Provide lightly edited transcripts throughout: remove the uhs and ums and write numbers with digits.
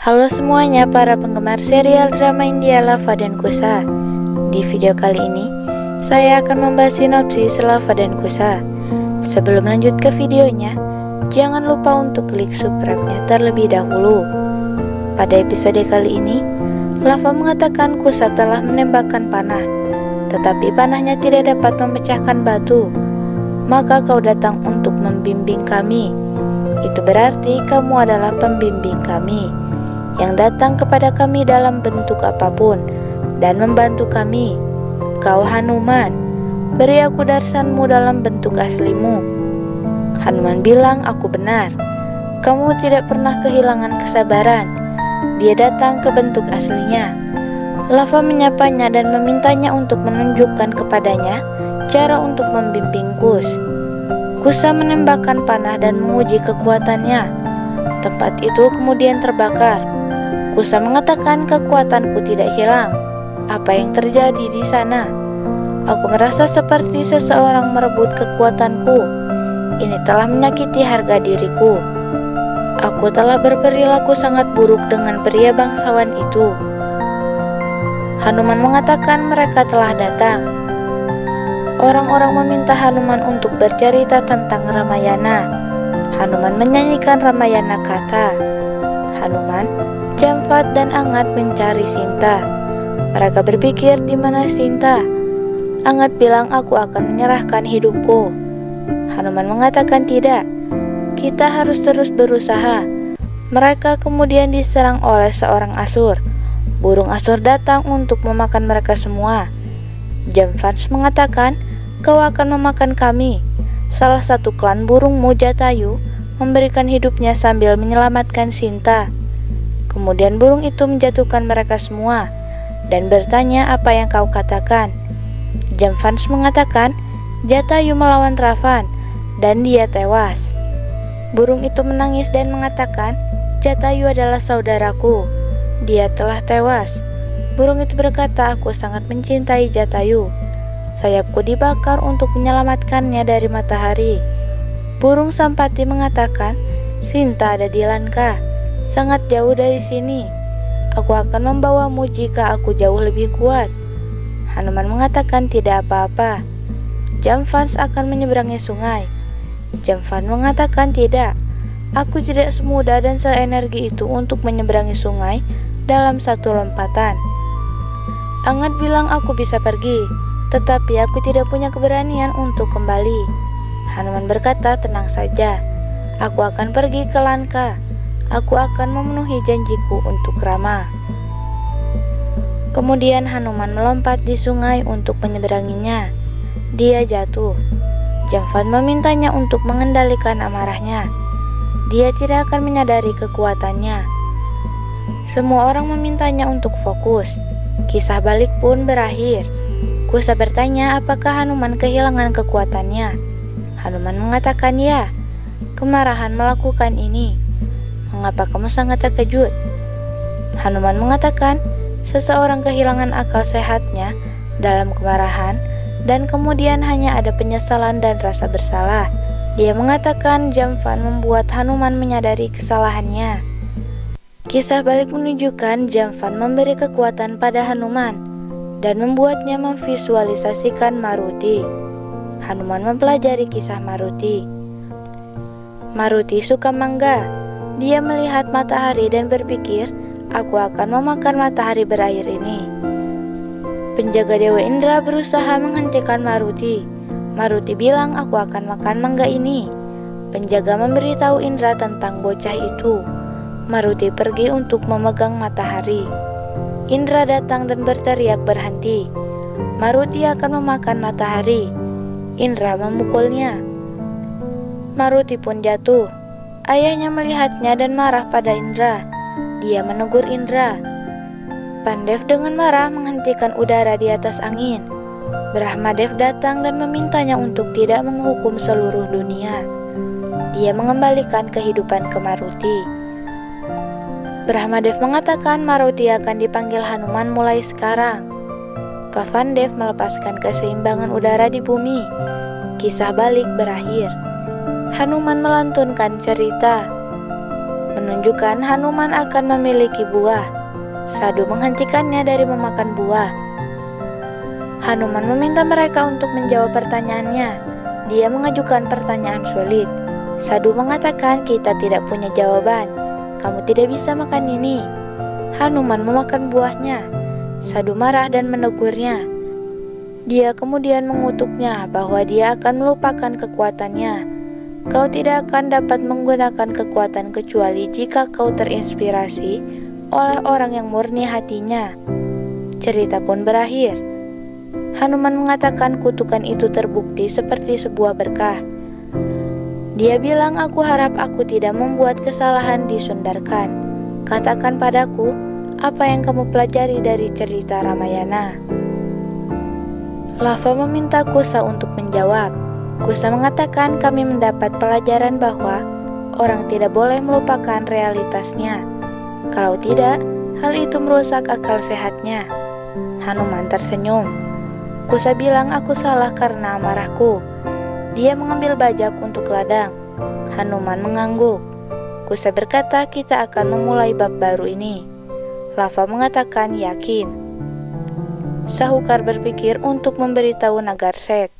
Halo semuanya para penggemar serial drama India Lava dan Kusa. Di video kali ini, saya akan membahas sinopsis Lava dan Kusa. Sebelum lanjut ke videonya, jangan lupa untuk klik subscribe-nya terlebih dahulu. Pada episode kali ini, Lava mengatakan Kusa telah menembakkan panah, tetapi panahnya tidak dapat memecahkan batu. Maka kau datang untuk membimbing kami. Itu berarti kamu adalah pembimbing kami, yang datang kepada kami dalam bentuk apapun dan membantu kami. Kau Hanuman, beri aku darsanmu dalam bentuk aslimu. Hanuman bilang, aku benar. Kamu tidak pernah kehilangan kesabaran. Dia datang ke bentuk aslinya. Lava menyapanya dan memintanya untuk menunjukkan kepadanya cara untuk membimbing Kus. Kusa menembakkan panah dan menguji kekuatannya. Tempat itu kemudian terbakar. Kusa mengatakan kekuatanku tidak hilang. Apa yang terjadi di sana? Aku merasa seperti seseorang merebut kekuatanku. Ini telah menyakiti harga diriku. Aku telah berperilaku sangat buruk dengan pria bangsawan itu. Hanuman mengatakan mereka telah datang. Orang-orang meminta Hanuman untuk bercerita tentang Ramayana. Hanuman menyanyikan Ramayana kata. Hanuman, Jamvat dan Angat mencari Sinta. Mereka berpikir di mana Sinta. Angat bilang aku akan menyerahkan hidupku. Hanuman mengatakan tidak. Kita harus terus berusaha. Mereka kemudian diserang oleh seorang asur. Burung asur datang untuk memakan mereka semua. Jamvans mengatakan, kau akan memakan kami. Salah satu klan burungmu, Jatayu, memberikan hidupnya sambil menyelamatkan Sinta. Kemudian burung itu menjatuhkan mereka semua dan bertanya, apa yang kau katakan? Jamvans mengatakan, Jatayu melawan Ravan dan dia tewas. Burung itu menangis dan mengatakan, Jatayu adalah saudaraku. Dia telah tewas. Burung itu berkata, aku sangat mencintai Jatayu. Sayapku dibakar untuk menyelamatkannya dari matahari. Burung Sampati mengatakan, Sinta ada di Lanka, sangat jauh dari sini. Aku akan membawamu jika aku jauh lebih kuat. Hanuman mengatakan tidak apa-apa. Jamvans akan menyeberangi sungai. Jamvan mengatakan tidak. Aku tidak semudah dan seenergi itu untuk menyeberangi sungai dalam satu lompatan. Angat bilang aku bisa pergi, tetapi aku tidak punya keberanian untuk kembali. Hanuman berkata, tenang saja. Aku akan pergi ke Lanka. Aku akan memenuhi janjiku untuk Rama. Kemudian Hanuman melompat di sungai untuk menyeberanginya. Dia jatuh. Jamvan memintanya untuk mengendalikan amarahnya. Dia tidak akan menyadari kekuatannya. Semua orang memintanya untuk fokus. Kisah balik pun berakhir. Kusa bertanya apakah Hanuman kehilangan kekuatannya. Hanuman mengatakan ya. Kemarahan melakukan ini. Mengapa kamu sangat terkejut? Hanuman mengatakan seseorang kehilangan akal sehatnya dalam kemarahan dan kemudian hanya ada penyesalan dan rasa bersalah. Dia mengatakan Jamvan membuat Hanuman menyadari kesalahannya. Kisah balik menunjukkan Jamvan memberi kekuatan pada Hanuman dan membuatnya memvisualisasikan Maruti. Hanuman mempelajari kisah Maruti. Maruti suka mangga. Dia melihat matahari dan berpikir, aku akan memakan matahari berair ini. Penjaga Dewa Indra berusaha menghentikan Maruti. Maruti bilang, aku akan makan mangga ini. Penjaga memberitahu Indra tentang bocah itu. Maruti pergi untuk memegang matahari. Indra datang dan berteriak berhenti. Maruti akan memakan matahari. Indra memukulnya. Maruti pun jatuh. Ayahnya melihatnya dan marah pada Indra. Dia menegur Indra. Pandev dengan marah menghentikan udara di atas angin. Brahmadev datang dan memintanya untuk tidak menghukum seluruh dunia. Dia mengembalikan kehidupan ke Maruti. Brahmadev mengatakan Maruti akan dipanggil Hanuman mulai sekarang. Pavandev melepaskan keseimbangan udara di bumi. Kisah balik berakhir. Hanuman melantunkan cerita. menunjukkan Hanuman akan memiliki buah. Sadhu menghentikannya dari memakan buah. Hanuman meminta mereka untuk menjawab pertanyaannya. Dia mengajukan pertanyaan sulit. Sadhu mengatakan, kita tidak punya jawaban. Kamu tidak bisa makan ini. Hanuman memakan buahnya. Sadhu marah dan menegurnya. Dia kemudian mengutuknya bahwa dia akan melupakan kekuatannya. Kau tidak akan dapat menggunakan kekuatan kecuali jika kau terinspirasi oleh orang yang murni hatinya. Cerita pun berakhir. Hanuman mengatakan kutukan itu terbukti seperti sebuah berkah. Dia bilang, aku harap aku tidak membuat kesalahan di Sundarkan. Katakan padaku, apa yang kamu pelajari dari cerita Ramayana? Lava meminta Kusa untuk menjawab. Kusa mengatakan, kami mendapat pelajaran bahwa orang tidak boleh melupakan realitasnya. Kalau tidak, hal itu merusak akal sehatnya. Hanuman tersenyum. Kusa bilang, aku salah karena amarahku. Dia mengambil bajak untuk ladang. Hanuman mengangguk. Kusa berkata, kita akan memulai bab baru ini. Lava mengatakan, yakin. Sahukar berpikir untuk memberitahu Nagarset.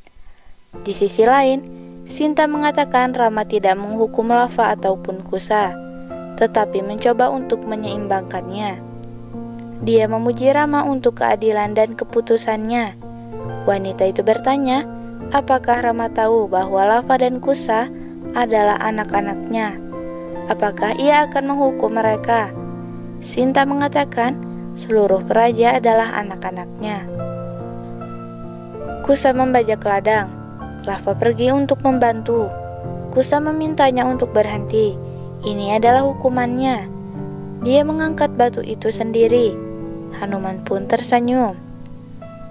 Di sisi lain, Sinta mengatakan Rama tidak menghukum Lava ataupun Kusa, tetapi mencoba untuk menyeimbangkannya. Dia memuji Rama untuk keadilan dan keputusannya. Wanita itu bertanya, apakah Rama tahu bahwa Lava dan Kusa adalah anak-anaknya? Apakah ia akan menghukum mereka? Sinta mengatakan, seluruh praja adalah anak-anaknya. Kusa membajak ladang. Lava pergi untuk membantu. Kusa memintanya untuk berhenti. Ini adalah hukumannya. Dia mengangkat batu itu sendiri. Hanuman pun tersenyum.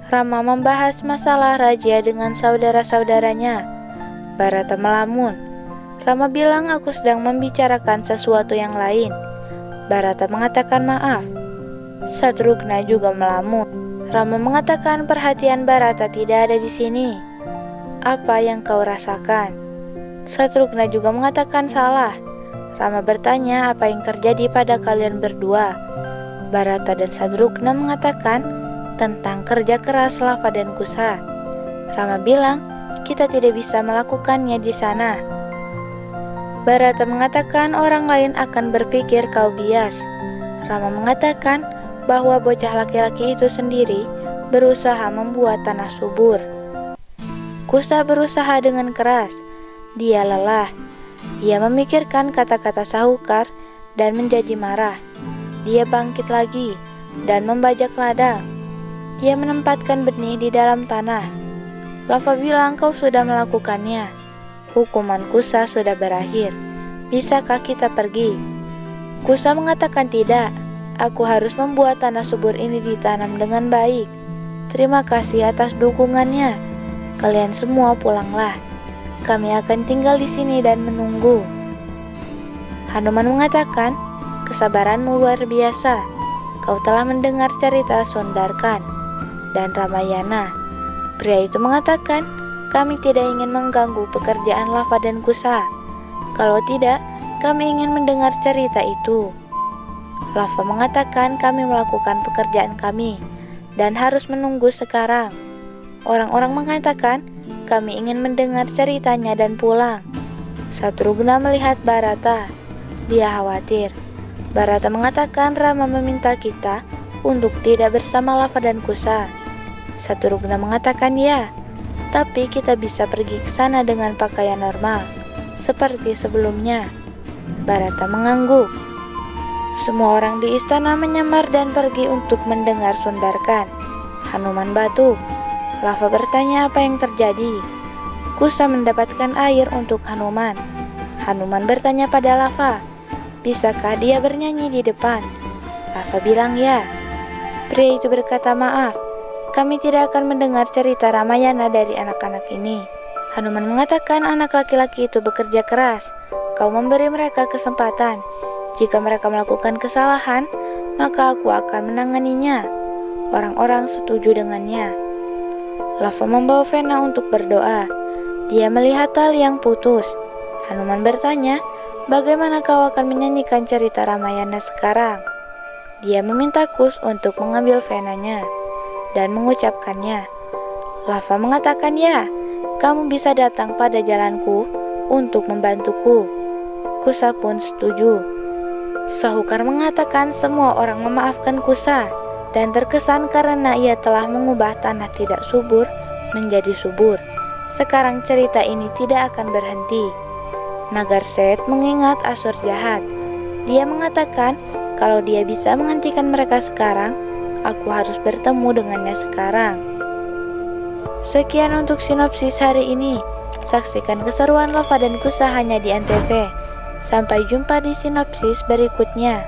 Rama membahas masalah raja dengan saudara-saudaranya. Bharata melamun. Rama bilang, aku sedang membicarakan sesuatu yang lain. Bharata mengatakan maaf. Satrugna juga melamun. Rama mengatakan perhatian Bharata tidak ada di sini. Apa yang kau rasakan? Satrugna juga mengatakan salah. Rama bertanya apa yang terjadi pada kalian berdua. Bharata dan Satrugna mengatakan tentang kerja keras Lava dan Kusa. Rama bilang, kita tidak bisa melakukannya di sana. Bharata mengatakan orang lain akan berpikir kau bias. Rama mengatakan bahwa bocah laki-laki itu sendiri berusaha membuat tanah subur. Kusa berusaha dengan keras. Dia lelah. Dia memikirkan kata-kata Sahukar dan menjadi marah. Dia bangkit lagi dan membajak ladang. Dia menempatkan benih di dalam tanah. Lava bilang, kau sudah melakukannya. Hukuman Kusa sudah berakhir. Bisakah kita pergi? Kusa mengatakan tidak. Aku harus membuat tanah subur ini ditanam dengan baik. Terima kasih atas dukungannya. Kalian semua pulanglah. Kami akan tinggal di sini dan menunggu. Hanuman mengatakan, kesabaranmu luar biasa. Kau telah mendengar cerita Sundarkan dan Ramayana. Pria itu mengatakan, kami tidak ingin mengganggu pekerjaan Lava dan Kusa. Kalau tidak, kami ingin mendengar cerita itu. Lava mengatakan, kami melakukan pekerjaan kami dan harus menunggu sekarang. Orang-orang mengatakan, kami ingin mendengar ceritanya dan pulang. Satrugna melihat Bharata. Dia khawatir. Bharata mengatakan Rama meminta kita untuk tidak bersama Lava dan Kusa. Satrugna mengatakan ya, tapi kita bisa pergi ke sana dengan pakaian normal, seperti sebelumnya. Bharata mengangguk. Semua orang di istana menyamar dan pergi untuk mendengar Sundarkan. Hanuman batuk. Lava bertanya apa yang terjadi. Kusa mendapatkan air untuk Hanuman. Hanuman bertanya pada Lava, bisakah dia bernyanyi di depan? Lava bilang ya. Pria itu berkata, maaf, kami tidak akan mendengar cerita Ramayana dari anak-anak ini. Hanuman mengatakan anak laki-laki itu bekerja keras. Kau memberi mereka kesempatan. Jika mereka melakukan kesalahan, maka aku akan menanganinya. Orang-orang setuju dengannya. Lava membawa Vena untuk berdoa. Dia melihat tali yang putus. Hanuman bertanya, Bagaimana kau akan menyanyikan cerita Ramayana sekarang? Dia meminta Kus untuk mengambil venanya dan mengucapkannya. Lava mengatakan, ya, kamu bisa datang pada jalanku untuk membantuku. Kusa pun setuju. Sahukar mengatakan semua orang memaafkan Kusa dan terkesan karena ia telah mengubah tanah tidak subur menjadi subur. Sekarang cerita ini tidak akan berhenti. Nagarset mengingat Asur jahat. Dia mengatakan kalau dia bisa menghentikan mereka sekarang, aku harus bertemu dengannya sekarang. Sekian untuk sinopsis hari ini. Saksikan keseruan Lava dan Kusa hanya di Antv. Sampai jumpa di sinopsis berikutnya.